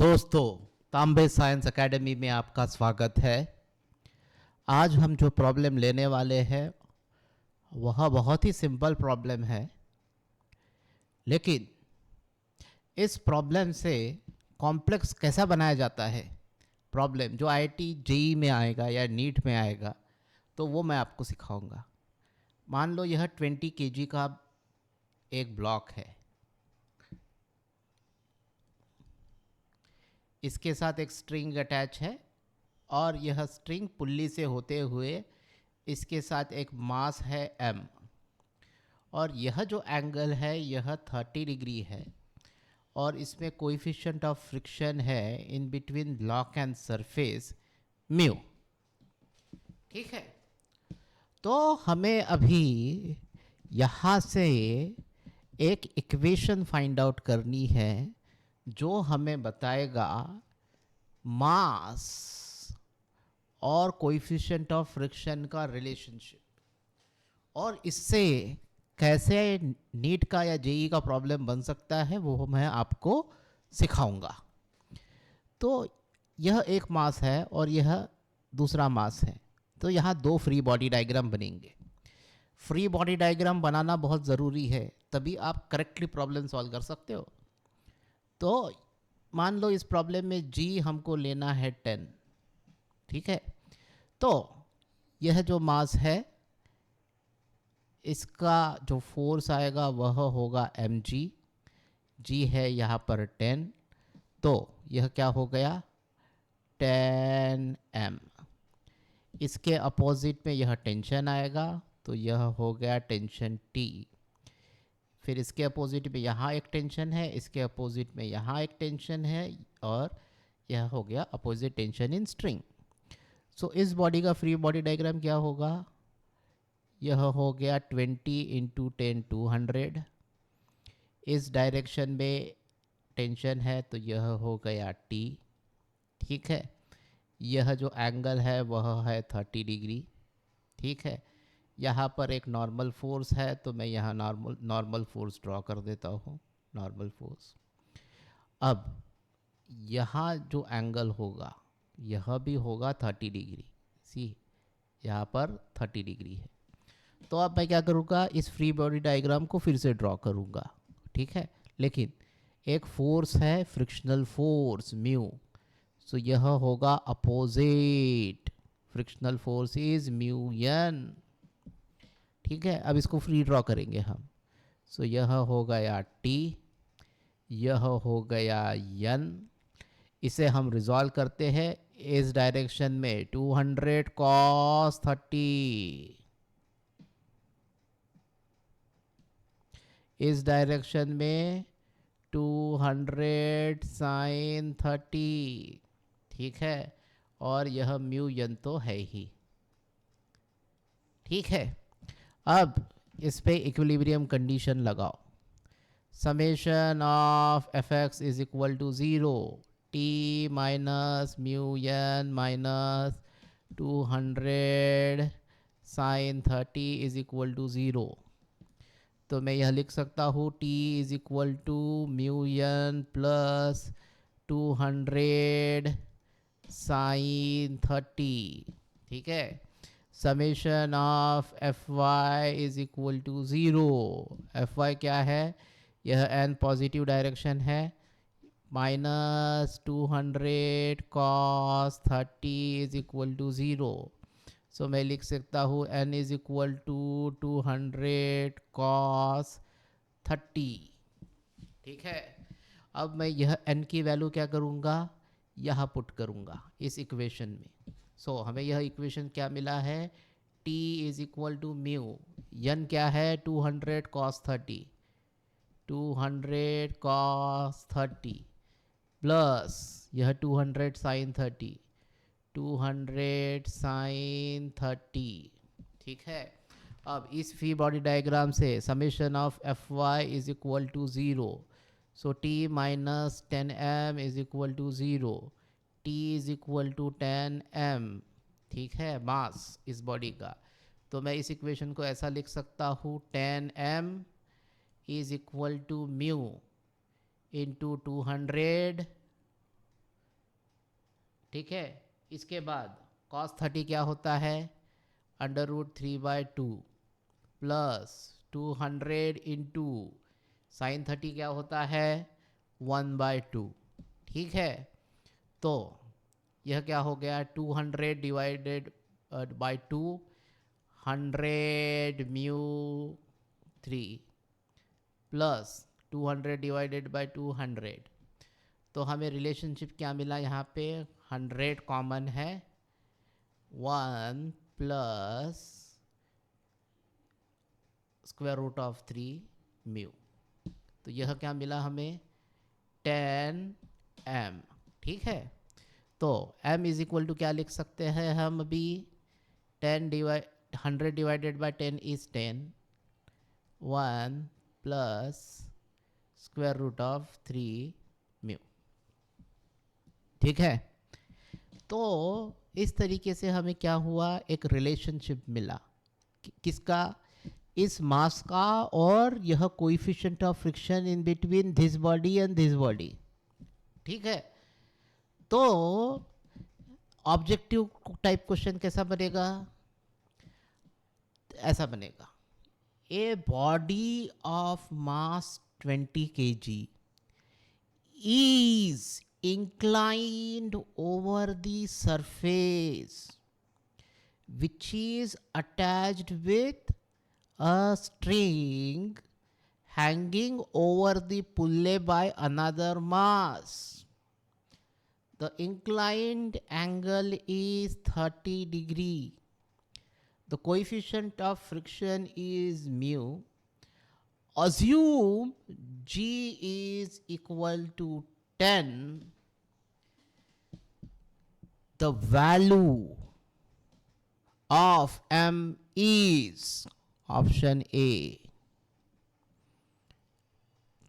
दोस्तों, तांबे science academy में आपका स्वागत है। आज हम जो प्रॉब्लम लेने वाले हैं वह बहुत ही सिंपल प्रॉब्लम है, लेकिन इस प्रॉब्लम से कॉम्प्लेक्स कैसा बनाया जाता है प्रॉब्लम जो आईआईटी जेईई में आएगा या नीट में आएगा, तो वो मैं आपको सिखाऊंगा। मान लो यह 20 केजी का एक ब्लॉक है, इसके साथ एक स्ट्रिंग अटैच है और यह स्ट्रिंग पुल्ली से होते हुए इसके साथ एक मास है m, और यह जो एंगल है यह 30 डिग्री है और इसमें कोएफिशिएंट ऑफ फ्रिक्शन है in between block and surface mu. ठीक है, तो हमें अभी यहाँ से एक इक्वेशन फाइंड आउट करनी है जो हमें बताएगा मास और कोएफिशिएंट ऑफ फ्रिक्शन का रिलेशनशिप, और इससे कैसे नीट का या जेईई का प्रॉब्लम बन सकता है वो मैं आपको सिखाऊंगा। तो यह एक मास है और यह दूसरा मास है, तो यहाँ दो फ्री बॉडी डायग्राम बनेंगे। फ्री बॉडी डायग्राम बनाना बहुत ज़रूरी है, तभी आप करेक्टली प्रॉब्लम सॉल्व कर सकते हो। तो मान लो इस प्रॉब्लम में g हमको लेना है 10। ठीक है, तो यह जो मास है इसका जो फोर्स आएगा वह होगा mg। g है यहाँ पर 10, तो यह क्या हो गया 10m। इसके अपोजिट में यह टेंशन आएगा, तो यह हो गया टेंशन T। फिर इसके अपोजिट में यहाँ एक टेंशन है, इसके अपोजिट में यहाँ एक टेंशन है, और यह हो गया अपोजिट टेंशन इन स्ट्रिंग। सो इस बॉडी का फ्री बॉडी डायग्राम क्या होगा, यह हो गया 20 इंटू 10 200। इस डायरेक्शन में टेंशन है तो यह हो गया T। ठीक है, यह जो एंगल है वह है 30 डिग्री। ठीक है, यहाँ पर एक नॉर्मल फोर्स है, तो मैं यहाँ नॉर्मल फोर्स ड्रॉ कर देता हूँ, नॉर्मल फोर्स। अब यहाँ जो एंगल होगा यह भी होगा 30 डिग्री। सी यहाँ पर 30 डिग्री है, तो अब मैं क्या करूँगा, इस फ्री बॉडी डायग्राम को फिर से ड्रॉ करूँगा। ठीक है, लेकिन एक फोर्स है फ्रिक्शनल फोर्स म्यू, सो यह होगा opposite frictional force is mu N. ठीक है, अब इसको फ्री ड्रॉ करेंगे हम। सो यह हो गया T, यह हो गया N। इसे हम रिजॉल्व करते हैं इस डायरेक्शन में 200 cos 30, इस डायरेक्शन में 200 sin 30। ठीक है, और यह म्यू एन तो है ही। ठीक है, अब इस पे इक्विलिब्रियम कंडीशन लगाओ। Summation of F X is equal to 0, T minus mu N minus 200 sine 30 is equal to 0। तो मैं यह लिख सकता हूँ t is equal to mu N plus 200 sine 30। ठीक है, summation of F Y is equal to 0। F Y क्या है, यह एन पॉजिटिव डायरेक्शन है, minus 200 cos 30 is equal to 0। सो मैं लिख सकता हूँ N is equal to 200 cos 30। ठीक है, अब मैं यह एन की वैल्यू क्या करूँगा, यहाँ पुट करूँगा इस इक्वेशन में। सो हमें यह इक्वेशन क्या मिला है, t is equal to mu, N क्या है 200 कॉस 30, 200 कॉस 30 प्लस यह 200 साइन 30, 200 साइन 30। ठीक है, अब इस फ्री बॉडी डायग्राम से summation of F Y is equal to 0, so t minus 10m is equal to 0, t is equal to 10m। ठीक है, मास इस बॉडी का, तो मैं इस इक्वेशन को ऐसा लिख सकता हूँ 10m is equal to mu into 200 ठीक है। इसके बाद cos 30 क्या होता है, √3/2 प्लस 200 इंटू साइन 30 क्या होता है, 1/2। ठीक है, तो यह क्या हो गया, 200 divided by 2, 100 mu 3 plus 200 divided by 200। तो हमें रिलेशनशिप क्या मिला यहाँ पे, 100 कॉमन है, 1 प्लस √3 म्यू। तो यह क्या मिला हमें, 10m। ठीक है, तो m इज इक्वल टू क्या लिख सकते हैं हम अभी, 100 divided by 10 is 10, 1 plus √3 mu. ठीक है, तो इस तरीके से हमें क्या हुआ, एक रिलेशनशिप मिला किसका, इस मास का और यह coefficient of friction in between this body and this body. ठीक है, तो ऑब्जेक्टिव टाइप क्वेश्चन कैसा बनेगा, ऐसा बनेगा, a body of mass 20 kg is inclined over the surface which is attached with a string hanging over the pulley by another mass. The inclined angle is 30 degree. The coefficient of friction is mu. Assume G is equal to 10. The value of M is option A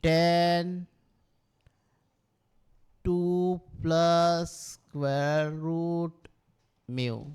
10 2 plus square root mu,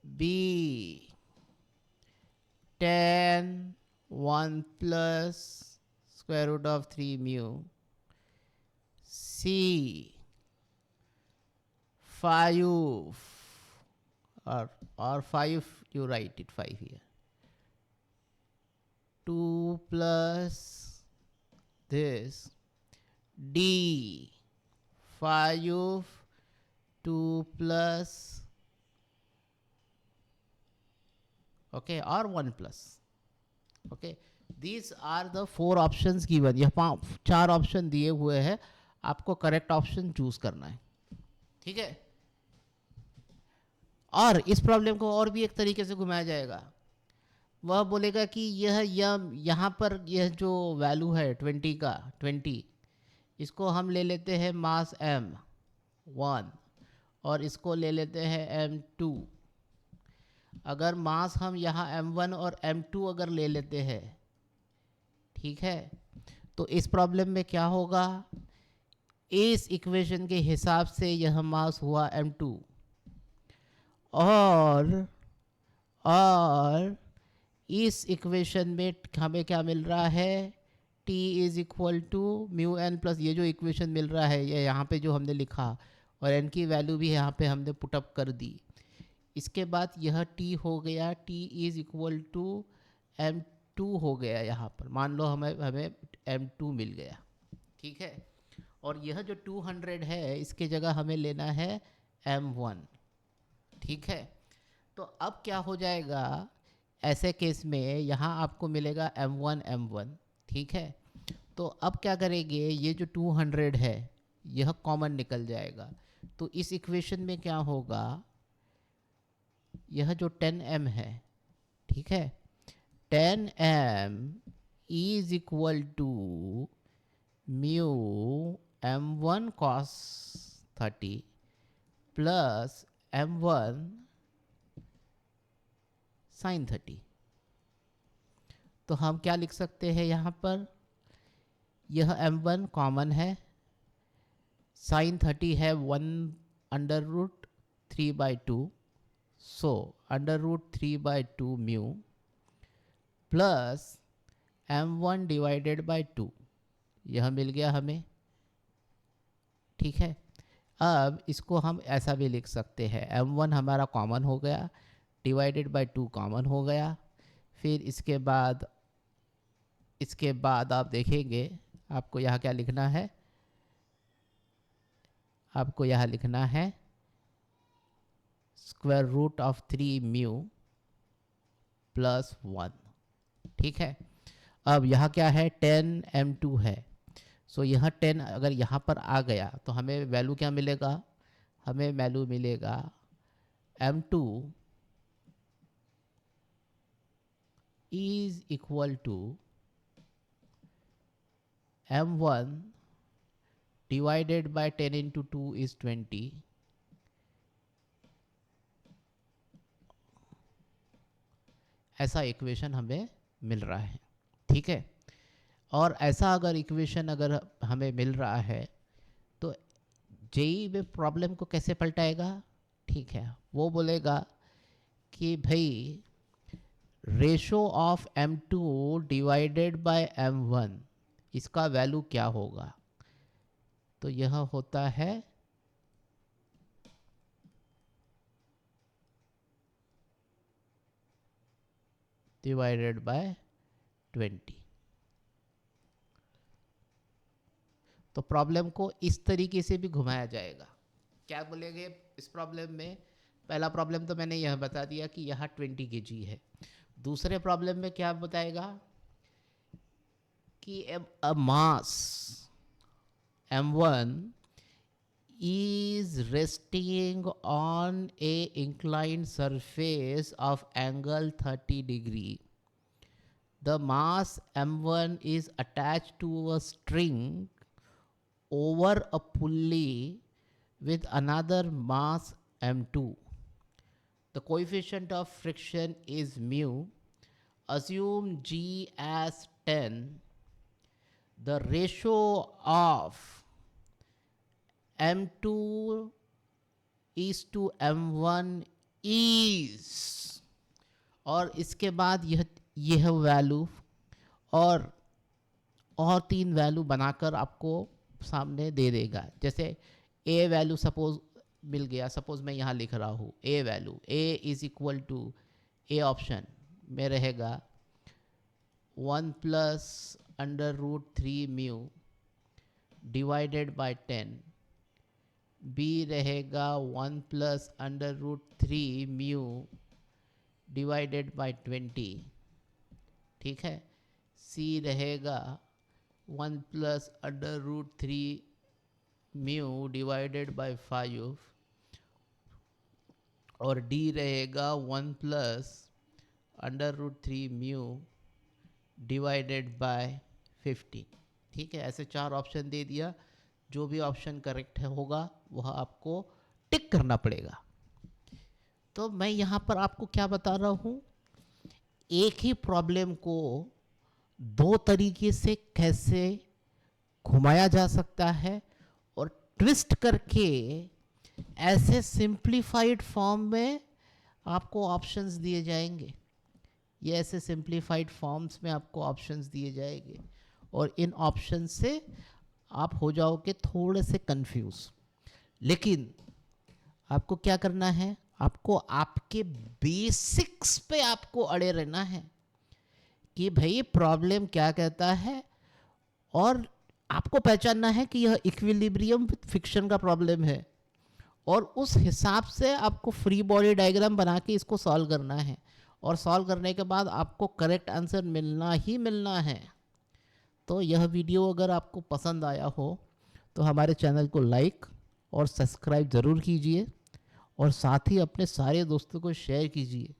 B 10 1 plus square root of 3 mu, C 5 or 5, you write it 5 here, 2 plus this, D 5 2 plus okay or 1 plus okay. These are the 4 options given. यह 4 option दिए हुए हैं, आपको correct option choose करना है। ठीक है, और इस प्रॉब्लम को और भी एक तरीके से घुमाया जाएगा, वह बोलेगा कि यह यहाँ पर यह जो वैल्यू है 20 का 20, इसको हम ले लेते हैं मास m1 और इसको ले लेते हैं m2। अगर मास हम यहाँ m1 और m2 अगर ले लेते हैं, ठीक है, तो इस प्रॉब्लम में क्या होगा, इस इक्वेशन के हिसाब से यह मास हुआ m2 और इस इक्वेशन में हमें क्या मिल रहा है, t is equal to mu N plus ये जो इक्वेशन मिल रहा है, ये यहाँ पे जो हमने लिखा और n की वैल्यू भी यहाँ पे हमने पुटअप कर दी। इसके बाद यह t हो गया, t is equal to m2 हो गया, यहाँ पर मान लो हमें m2 मिल गया। ठीक है, और यह जो 200 है इसके जगह हमें लेना है m1। ठीक है, तो अब क्या हो जाएगा, ऐसे केस में यहाँ आपको मिलेगा m1। ठीक है, तो अब क्या करेंगे, ये जो 200 है यह कॉमन निकल जाएगा, तो इस इक्वेशन में क्या होगा, यह जो 10m है, ठीक है, 10m is equal to mu m1 cos 30 plus m1 sin 30। तो हम क्या लिख सकते हैं यहाँ पर, यह m1 कॉमन है, sin 30 है 1/√3/2, सो √3/2 mu plus m1 divided by 2, यह मिल गया हमें। ठीक है, अब इसको हम ऐसा भी लिख सकते हैं, m1 हमारा कॉमन हो गया, डिवाइडेड बाय 2 कॉमन हो गया। फिर इसके बाद आप देखेंगे आपको यहाँ क्या लिखना है, आपको यहाँ लिखना है square root of 3 mu plus 1। ठीक है, अब यहाँ क्या है 10m2 है। सो यह 10 अगर यहाँ पर आ गया तो हमें वैल्यू क्या मिलेगा, हमें वैल्यू मिलेगा m2 is equal to m1 divided by 10 into 2 is 20। ऐसा इक्वेशन हमें मिल रहा है। ठीक है, और ऐसा अगर इक्वेशन अगर हमें मिल रहा है तो जेई में प्रॉब्लम को कैसे पलटाएगा, ठीक है, वो बोलेगा कि भाई ratio of m2 divided by m1 इसका वैल्यू क्या होगा। तो यह होता है डिवाइडेड बाय 20। तो प्रॉब्लम को इस तरीके से भी घुमाया जाएगा। क्या बोलेंगे इस प्रॉब्लम में, पहला प्रॉब्लम तो मैंने यह बता दिया कि यहाँ 20 kg है। दूसरे प्रॉब्लम में क्या बताएगा कि अ मास m1 is resting on a inclined surface of angle 30 degree. The mass m1 is attached to a string over a pulley with another mass m2. The coefficient of friction is mu. Assume g as 10. The ratio of m2 is to m1 is, और इसके बाद यह value और 3 value बनाकर आपको सामने दे देगा। जैसे a वैल्यू सपोज मिल गया, सपोज मैं यहाँ लिख रहा हूँ a value, a is equal to a option में रहेगा 1 plus under root 3 mu divided by 10, b रहेगा 1 plus under root 3 mu divided by 20। ठीक है, c रहेगा 1 plus under root 3 mu divided by 5, और d रहेगा 1 plus under root 3 mu divided by 15। ठीक है, ऐसे 4 ऑप्शन दे दिया। जो भी ऑप्शन करेक्ट होगा वह आपको टिक करना पड़ेगा। तो मैं यहाँ पर आपको क्या बता रहा हूँ, एक ही प्रॉब्लम को 2 तरीके से कैसे घुमाया जा सकता है और ट्विस्ट करके ऐसे सिंप्लीफाइड फॉर्म में आपको ऑप्शंस दिए जाएंगे। ये ऐसे सिंप्लीफाइड फॉर्म्स में आपको ऑप्शंस दिए जाएंगे और इन ऑप्शन से आप हो जाओगे थोड़े से कंफ्यूज। लेकिन आपको क्या करना है, आपको आपके बेसिक्स पे आपको अड़े रहना है कि भाई प्रॉब्लम क्या कहता है, और आपको पहचानना है कि यह इक्विलिब्रियम विद फिक्शन का प्रॉब्लम है और उस हिसाब से आपको फ्री बॉडी डायग्राम बना के इसको सॉल्व करना है, और सॉल्व करने के बाद आपको करेक्ट आंसर मिलना ही मिलना है। तो यह वीडियो अगर आपको पसंद आया हो तो हमारे चैनल को लाइक और सब्सक्राइब ज़रूर कीजिए और साथ ही अपने सारे दोस्तों को शेयर कीजिए।